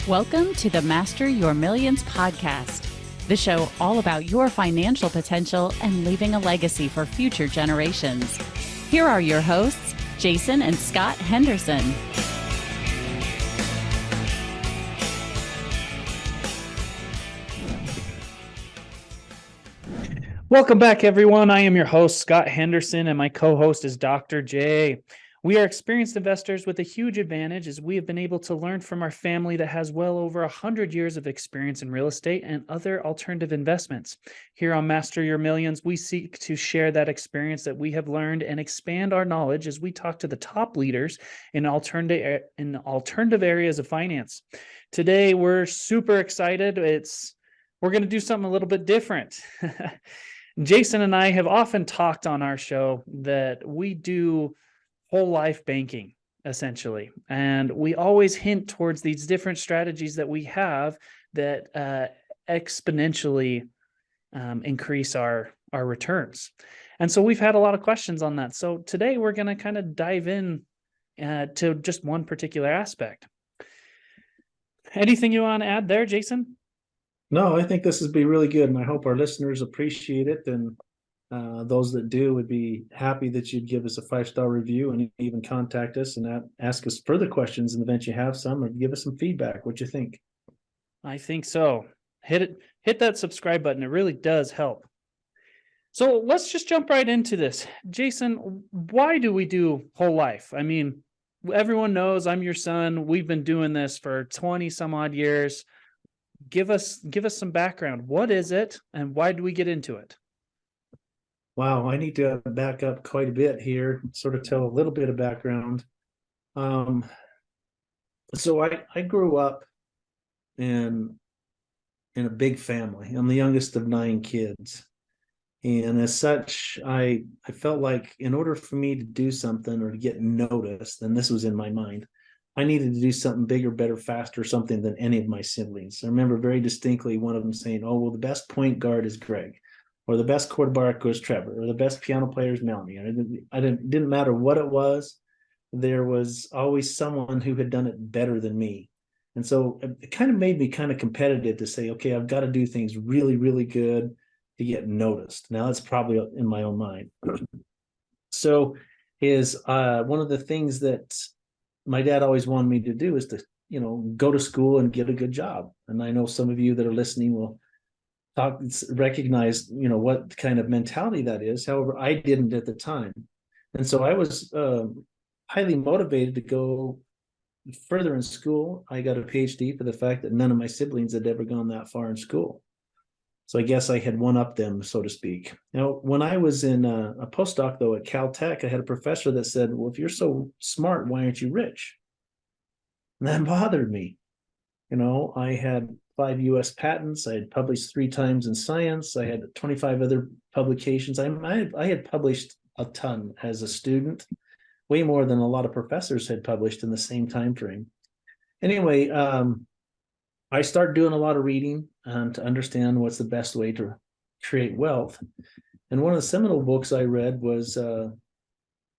Welcome to the Master Your Millions podcast, the show all about your financial potential and leaving a legacy for future generations. Here are your hosts, Jason and Scott Henderson. Welcome back, everyone. I am your host, Scott Henderson, and my co-host is Dr. J. We are experienced investors with a huge advantage as we have been able to learn from our family that has well over 100 years of experience in real estate and other alternative investments. Here on Master Your Millions, we seek to share that experience that we have learned and expand our knowledge as we talk to the top leaders in alternative areas of finance. Today, we're super excited. We're going to do something a little bit different. Jason and I have often talked on our show that we do whole life banking, essentially. And we always hint towards these different strategies that we have that exponentially increase our returns. And so we've had a lot of questions on that. So today we're going to kind of dive in to just one particular aspect. Anything you want to add there, Jason? No, I think this would be really good, and I hope our listeners appreciate it. And those that do would be happy that you'd give us a 5-star review and even contact us and ask us further questions in the event you have some, or give us some feedback. What you think? I think so. Hit that subscribe button. It really does help. So let's just jump right into this. Jason, why do we do whole life? I mean, everyone knows I'm your son. We've been doing this for 20 some odd years. Give us some background. What is it, and why do we get into it? Wow, I need to back up quite a bit here, sort of tell a little bit of background. So I grew up in a big family. I'm the youngest of 9 kids. And as such, I felt like in order for me to do something or to get noticed, and this was in my mind, I needed to do something bigger, better, faster, something than any of my siblings. I remember very distinctly one of them saying, "Oh, well, the best point guard is Greg, or the best quarterback was Trevor, or the best piano player is Melanie." It didn't matter what it was. There was always someone who had done it better than me. And so it kind of made me kind of competitive to say, okay, I've got to do things really, really good to get noticed. Now, that's probably in my own mind. So is one of the things that my dad always wanted me to do is to, go to school and get a good job. And I know some of you that are listening will recognize, what kind of mentality that is. However, I didn't at the time. And so I was highly motivated to go further in school. I got a PhD for the fact that none of my siblings had ever gone that far in school. So I guess I had one-upped them, so to speak. Now, when I was in a postdoc, though, at Caltech, I had a professor that said, "Well, if you're so smart, why aren't you rich?" And that bothered me. I had 5 U.S. patents. I had published 3 times in Science. I had 25 other publications. I had published a ton as a student, way more than a lot of professors had published in the same time frame. Anyway, I started doing a lot of reading to understand what's the best way to create wealth. And one of the seminal books I read was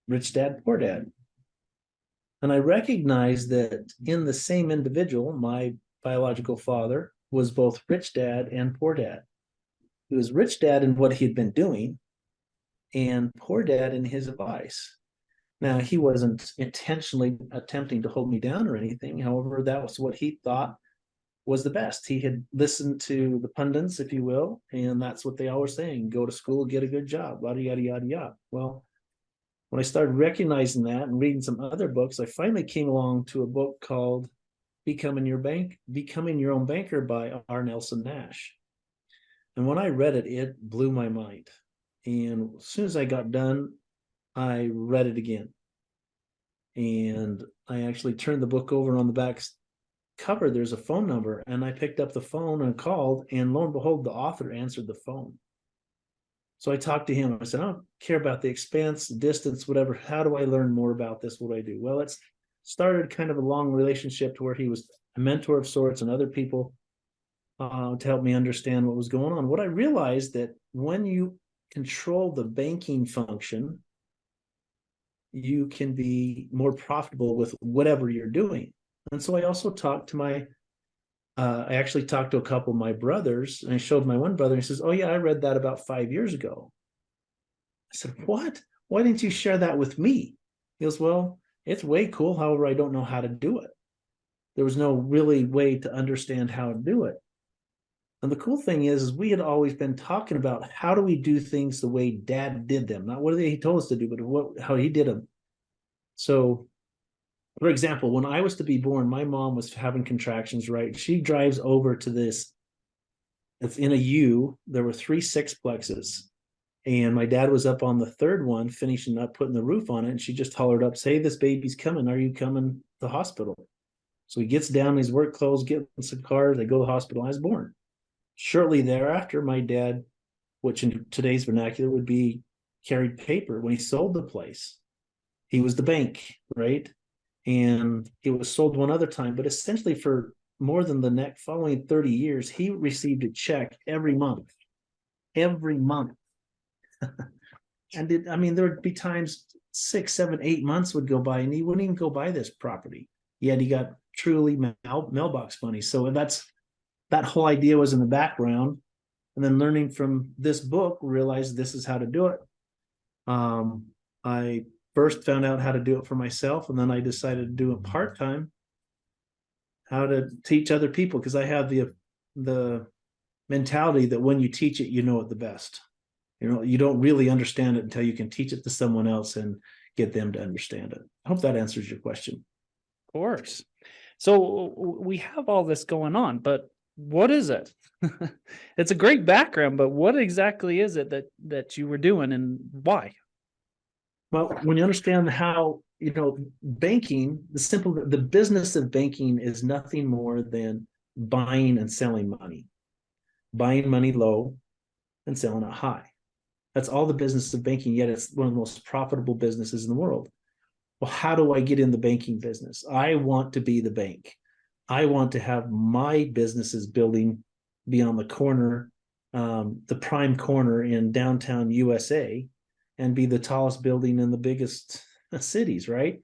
Rich Dad, Poor Dad. And I recognized that in the same individual, my biological father was both rich dad and poor dad. He was rich dad in what he'd been doing and poor dad in his advice. Now, he wasn't intentionally attempting to hold me down or anything. However, that was what he thought was the best. He had listened to the pundits, if you will, and that's what they all were saying: go to school, get a good job, yada, yada, yada, yada. Well, when I started recognizing that and reading some other books, I finally came along to a book called Becoming Your Own Banker by R. Nelson Nash. And when I read it, it blew my mind. And as soon as I got done, I read it again. And I actually turned the book over, and on the back cover, there's a phone number. And I picked up the phone and called, and lo and behold, the author answered the phone. So I talked to him. I said, "I don't care about the expense, the distance, whatever. How do I learn more about this? What do I do?" Well, it's started kind of a long relationship to where he was a mentor of sorts and other people to help me understand what was going on. What I realized that when you control the banking function, you can be more profitable with whatever you're doing. And so I also talked to my I actually talked to a couple of my brothers, and I showed my one brother, and he says, "Oh yeah, I read that about 5 years ago." I said, "What? Why didn't you share that with me?" He goes, "Well, it's way cool. However, I don't know how to do it. There was no really way to understand how to do it." And the cool thing is we had always been talking about how do we do things the way Dad did them, not what he told us to do, but how he did them. So, for example, when I was to be born, my mom was having contractions. Right, she drives over to this. It's in a U. There were 3 sixplexes, and my dad was up on the third one, finishing up putting the roof on it. And she just hollered up, "Say, this baby's coming. Are you coming to the hospital?" So he gets down in his work clothes, gets in some cars. They go to the hospital. I was born. Shortly thereafter, my dad, which in today's vernacular would be carried paper, when he sold the place. He was the bank, right? And it was sold one other time, but essentially for more than the next following 30 years, he received a check every month. Every month. And I mean, there would be times 6, 7, 8 months would go by and he wouldn't even go buy this property. Yet he got truly mailbox money. So that whole idea was in the background. And then learning from this book, realized this is how to do it. I first found out how to do it for myself, and then I decided to do it part-time, how to teach other people, because I have the mentality that when you teach it, you know it the best. You don't really understand it until you can teach it to someone else and get them to understand it. I hope that answers your question. Of course. So we have all this going on, but what is it? It's a great background, but what exactly is it that you were doing and why? Well, when you understand how, banking, the business of banking is nothing more than buying and selling money, buying money low and selling it high. That's all the business of banking, yet it's one of the most profitable businesses in the world. Well, how do I get in the banking business? I want to be the bank. I want to have my businesses building be on the corner, the prime corner in downtown USA, and be the tallest building in the biggest cities, right?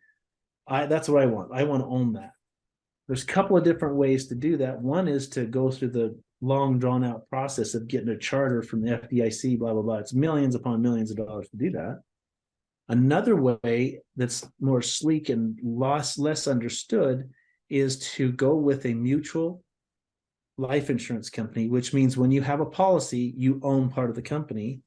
That's what I want. I want to own that. There's a couple of different ways to do that. One is to go through the long drawn out process of getting a charter from the FDIC, blah, blah, blah. It's millions upon millions of dollars to do that. Another way that's more sleek and less understood is to go with a mutual life insurance company, which means when you have a policy, you own part of the company.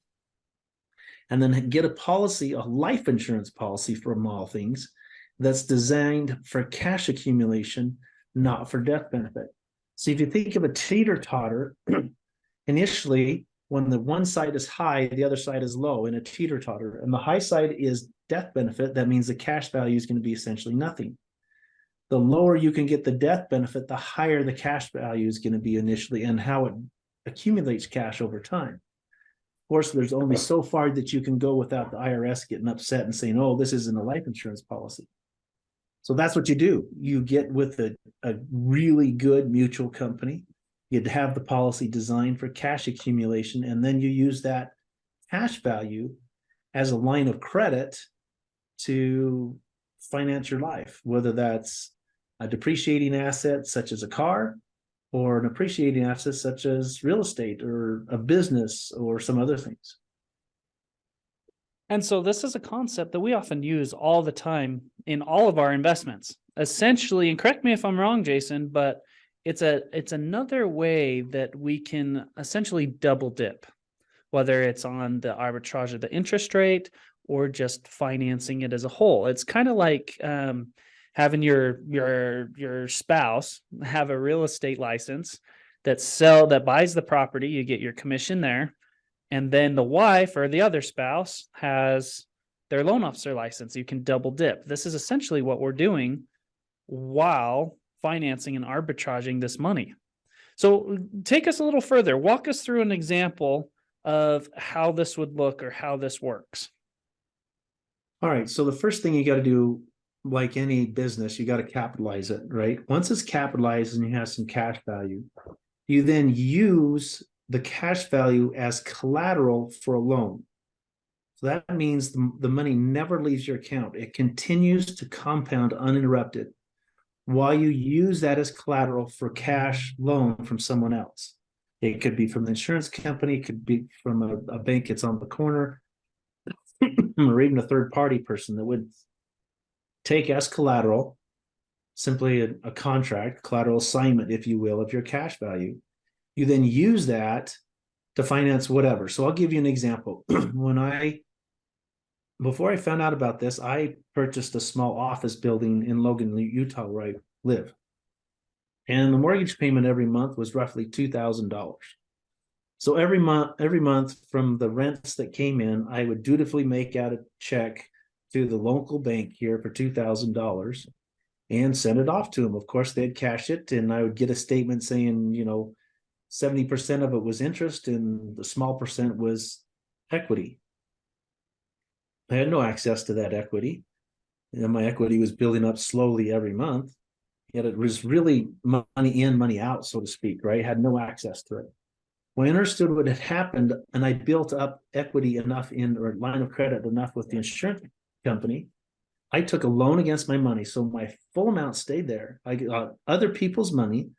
And then get a life insurance policy for all things, that's designed for cash accumulation, not for death benefit. So if you think of a teeter-totter, initially, when the one side is high, the other side is low in a teeter-totter. And the high side is death benefit. That means the cash value is going to be essentially nothing. The lower you can get the death benefit, the higher the cash value is going to be initially, and how it accumulates cash over time. Of course, there's only so far that you can go without the IRS getting upset and saying, "Oh, this isn't a life insurance policy." So that's what you do. You get with a really good mutual company. You'd have the policy designed for cash accumulation, and then you use that cash value as a line of credit to finance your life, whether that's a depreciating asset such as a car, or an appreciating asset such as real estate or a business or some other things. And so this is a concept that we often use all the time in all of our investments. Essentially, and correct me if I'm wrong, Jason, but it's another way that we can essentially double dip, whether it's on the arbitrage of the interest rate or just financing it as a whole. It's kind of like having your spouse have a real estate license that buys the property. You get your commission there. And then the wife or the other spouse has their loan officer license. You can double dip. This is essentially what we're doing while financing and arbitraging this money. So take us a little further. Walk us through an example of how this would look or how this works. All right. So the first thing you got to do, like any business, you got to capitalize it, right? Once it's capitalized and you have some cash value, you then use the cash value as collateral for a loan. So that means the money never leaves your account. It continues to compound uninterrupted. while you use that as collateral for cash loan from someone else. It could be from the insurance company, it could be from a bank that's on the corner, or even a third party person that would take as collateral simply a contract, collateral assignment, if you will, of your cash value. You then use that to finance whatever. So I'll give you an example. Before I found out about this, I purchased a small office building in Logan, Utah, where I live. And the mortgage payment every month was roughly $2,000. So every month from the rents that came in, I would dutifully make out a check to the local bank here for $2,000 and send it off to them. Of course, they'd cash it, and I would get a statement saying, 70% of it was interest and the small percent was equity. I had no access to that equity. And my equity was building up slowly every month. Yet it was really money in, money out, so to speak, right? I had no access to it. When I understood what had happened, and I built up equity enough or line of credit enough with the insurance company, I took a loan against my money. So my full amount stayed there. I got other people's money,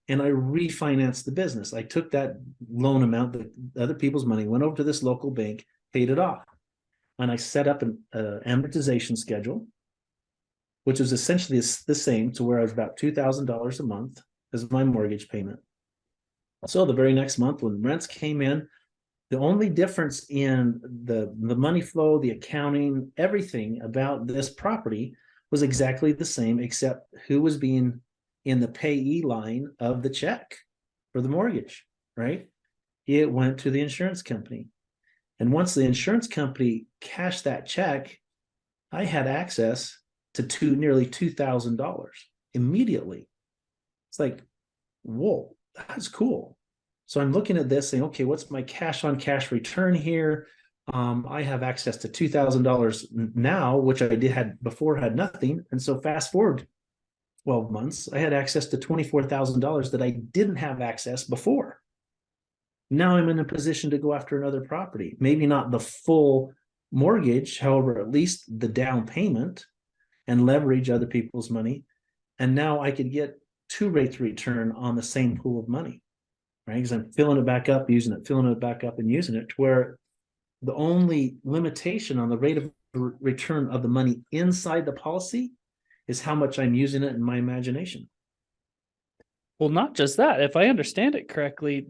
and I refinanced the business. I took that loan amount, the other people's money, went over to this local bank, paid it off. And I set up an amortization schedule, which was essentially the same to where I was about $2,000 a month as my mortgage payment. So the very next month when rents came in, the only difference in the money flow, the accounting, everything about this property was exactly the same, except who was being in the payee line of the check for the mortgage, right? It went to the insurance company. And once the insurance company cashed that check, I had access to nearly $2,000 immediately. It's like, whoa, that's cool. So I'm looking at this saying, okay, what's my cash on cash return here? I have access to $2,000 now, which I had before had nothing. And so fast forward 12 months, I had access to $24,000 that I didn't have access before. Now I'm in a position to go after another property. Maybe not the full mortgage, however, at least the down payment, and leverage other people's money. And now I could get 2 rates of return on the same pool of money, right? Because I'm filling it back up, using it, filling it back up and using it, to where the only limitation on the rate of return of the money inside the policy is how much I'm using it in my imagination. Well, not just that. If I understand it correctly,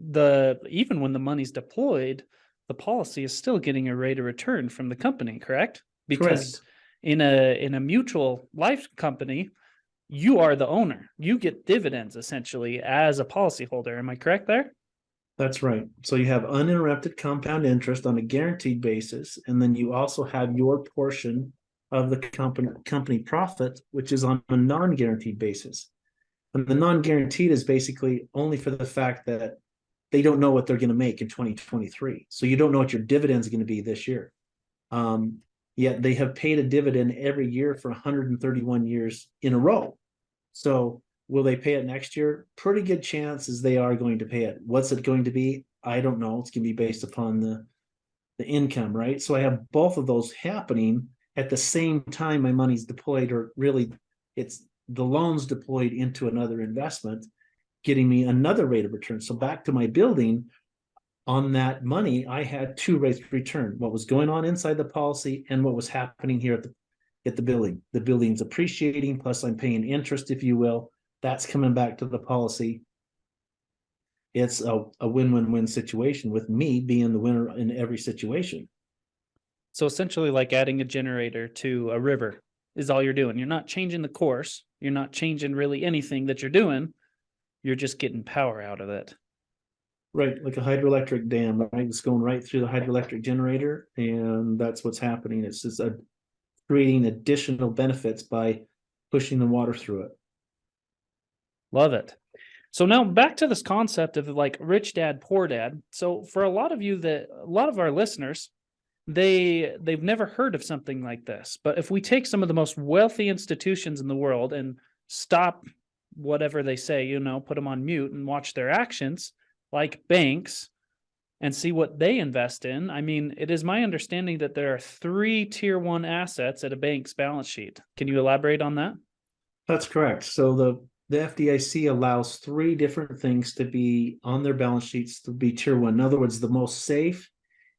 even when the money's deployed, the policy is still getting a rate of return from the company, correct? Because in a mutual life company, you are the owner. You get dividends essentially as a policyholder. Am I correct there? That's right. So you have uninterrupted compound interest on a guaranteed basis, and then you also have your portion of the company profit, which is on a non-guaranteed basis. And the non-guaranteed is basically only for the fact that they don't know what they're going to make in 2023. So you don't know what your dividends are going to be this year. Yet they have paid a dividend every year for 131 years in a row. So will they pay it next year? Pretty good chances they are going to pay it. What's it going to be? I don't know. It's going to be based upon the income, right? So I have both of those happening at the same time my money's deployed, or really it's the loans deployed into another investment, getting me another rate of return. So back to my building, on that money, I had 2 rates of return: what was going on inside the policy and what was happening here at the building. The building's appreciating, plus I'm paying interest, if you will. That's coming back to the policy. It's a win-win-win situation, with me being the winner in every situation. So essentially like adding a generator to a river is all you're doing. You're not changing the course. You're not changing really anything that you're doing. You're just getting power out of it. Right, like a hydroelectric dam, right? It's going right through the hydroelectric generator, and that's what's happening. It's just creating additional benefits by pushing the water through it. Love it. So now back to this concept of like rich dad, poor dad. So for a lot of our listeners, they've never heard of something like this. But if we take some of the most wealthy institutions in the world and stop whatever they say, put them on mute and watch their actions, like banks, and see what they invest in. I mean, it is my understanding that there are 3 tier 1 assets at a bank's balance sheet. Can you elaborate on that? That's correct. So the FDIC allows three different things to be on their balance sheets to be tier one. In other words, the most safe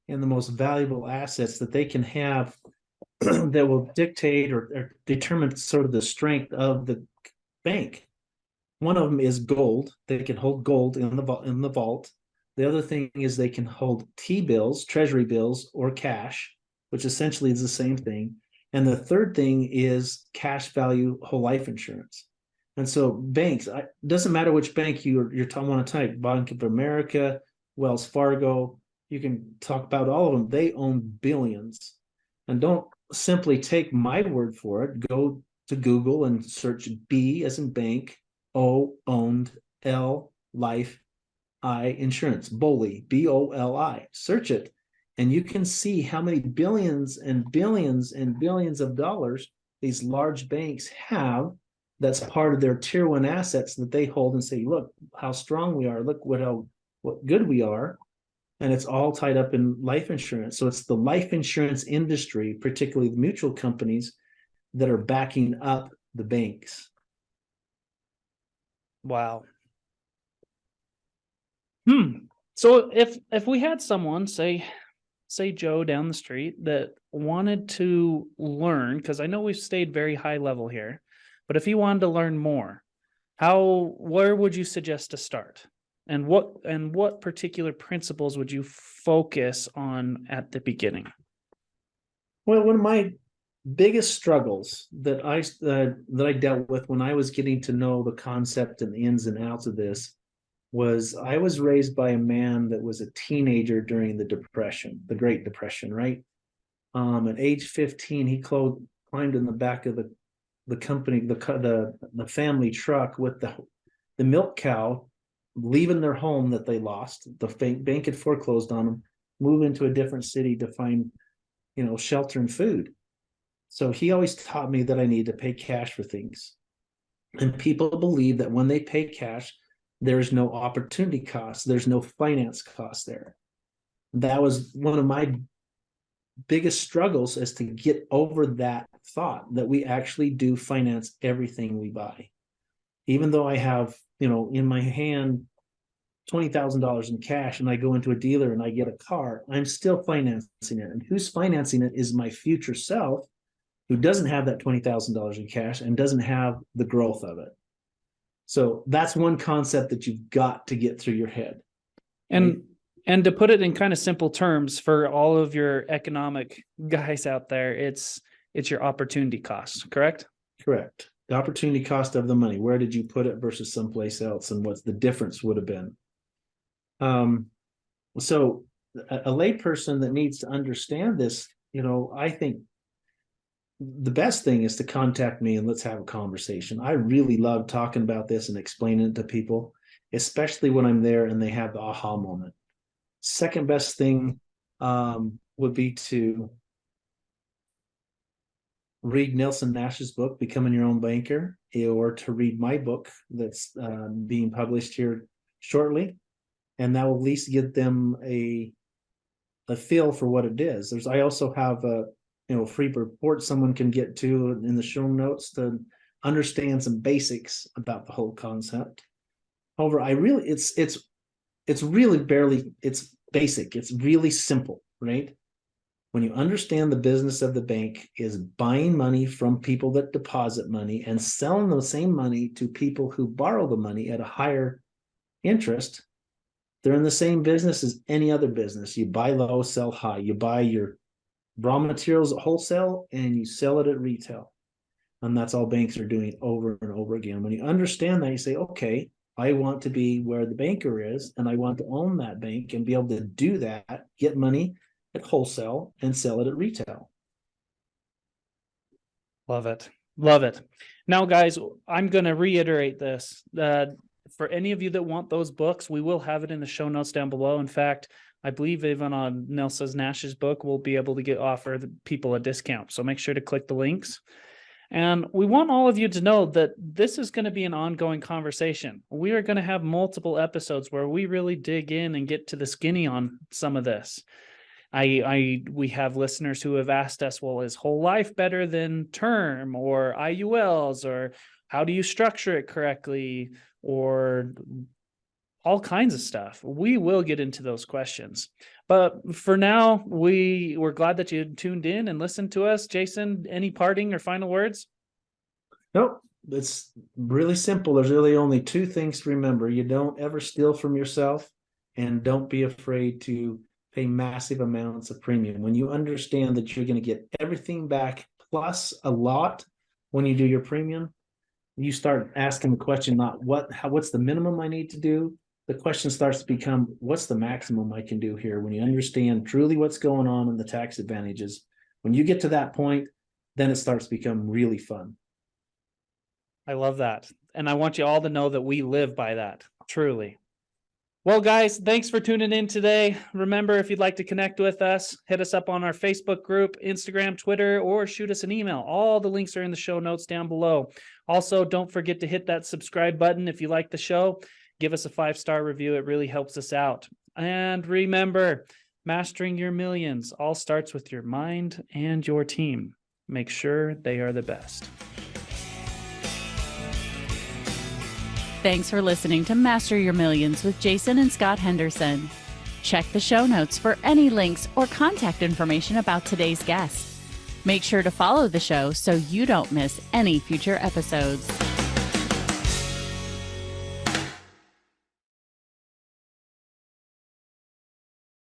and the most valuable assets that they can have that will dictate or determine sort of the strength of the bank. One of them is gold. They can hold gold in the vault. The other thing is they can hold T-bills, Treasury bills, or cash, which essentially is the same thing. And the third thing is cash value whole life insurance. And so banks, it doesn't matter which bank you're want to type, Bank of America, Wells Fargo, you can talk about all of them. They own billions. And don't simply take my word for it. Go to Google and search B as in bank, O owned, L life, I insurance, BOLI, BOLI. Search it, and you can see how many billions and billions and billions of dollars these large banks have. That's part of their tier one assets that they hold and say, look how strong we are. Look what good we are. And it's all tied up in life insurance. So it's the life insurance industry, particularly the mutual companies, that are backing up the banks. Wow. So if we had someone, say Joe down the street, that wanted to learn, because I know we've stayed very high level here, but if he wanted to learn more, where would you suggest to start? And what particular principles would you focus on at the beginning? Well, one of my biggest struggles that I dealt with when I was getting to know the concept and the ins and outs of this was I was raised by a man that was a teenager during the Depression, the Great Depression, right? At age 15, he climbed in the back of the company, the family truck with the milk cow, leaving their home that they lost. The bank had foreclosed on them, move into a different city to find, shelter and food. So he always taught me that I need to pay cash for things. And people believe that when they pay cash, there's no opportunity cost. There's no finance cost there. That was one of my biggest struggles, is to get over that thought that we actually do finance everything we buy. Even though I have, in my hand $20,000 in cash and I go into a dealer and I get a car, I'm still financing it. And who's financing it is my future self, who doesn't have that $20,000 in cash and doesn't have the growth of it. So that's one concept that you've got to get through your head. And to put it in kind of simple terms for all of your economic guys out there, it's your opportunity cost, correct? Correct. The opportunity cost of the money. Where did you put it versus someplace else, and what's the difference would have been? So a layperson that needs to understand this, I think the best thing is to contact me and let's have a conversation. I really love talking about this and explaining it to people, especially when I'm there and they have the aha moment. Second best thing would be to read Nelson Nash's book, Becoming Your Own Banker, or to read my book that's being published here shortly. And that will at least give them a feel for what it is. I also have a free report someone can get to in the show notes to understand some basics about the whole concept. However, it's basic. It's really simple, right? When you understand the business of the bank is buying money from people that deposit money and selling the same money to people who borrow the money at a higher interest, they're in the same business as any other business. You buy low, sell high. You buy your raw materials at wholesale and you sell it at retail. And that's all banks are doing over and over again. When you understand that, you say, okay, I want to be where the banker is, and I want to own that bank and be able to do that, get money at wholesale and sell it at retail. Love it. Love it. Now, guys, I'm going to reiterate this. For any of you that want those books, we will have it in the show notes down below. In fact, I believe even on Nelson Nash's book, we'll be able to offer the people a discount. So make sure to click the links. And we want all of you to know that this is going to be an ongoing conversation. We are going to have multiple episodes where we really dig in and get to the skinny on some of this. We have listeners who have asked us, well, is whole life better than term or IULs, or how do you structure it correctly, or all kinds of stuff. We will get into those questions. But for now, we're glad that you tuned in and listened to us. Jason, any parting or final words? Nope. It's really simple. There's really only two things to remember. You don't ever steal from yourself, and don't be afraid to pay massive amounts of premium. When you understand that you're going to get everything back plus a lot when you do your premium, you start asking the question, not what's the minimum I need to do? The question starts to become, what's the maximum I can do here? When you understand truly what's going on and the tax advantages, when you get to that point, then it starts to become really fun. I love that. And I want you all to know that we live by that, truly. Well, guys, thanks for tuning in today. Remember, if you'd like to connect with us, hit us up on our Facebook group, Instagram, Twitter, or shoot us an email. All the links are in the show notes down below. Also, don't forget to hit that subscribe button if you like the show. Give us a 5-star review. It really helps us out. And remember, mastering your millions all starts with your mind and your team. Make sure they are the best. Thanks for listening to Master Your Millions with Jason and Scott Henderson. Check the show notes for any links or contact information about today's guest. Make sure to follow the show so you don't miss any future episodes.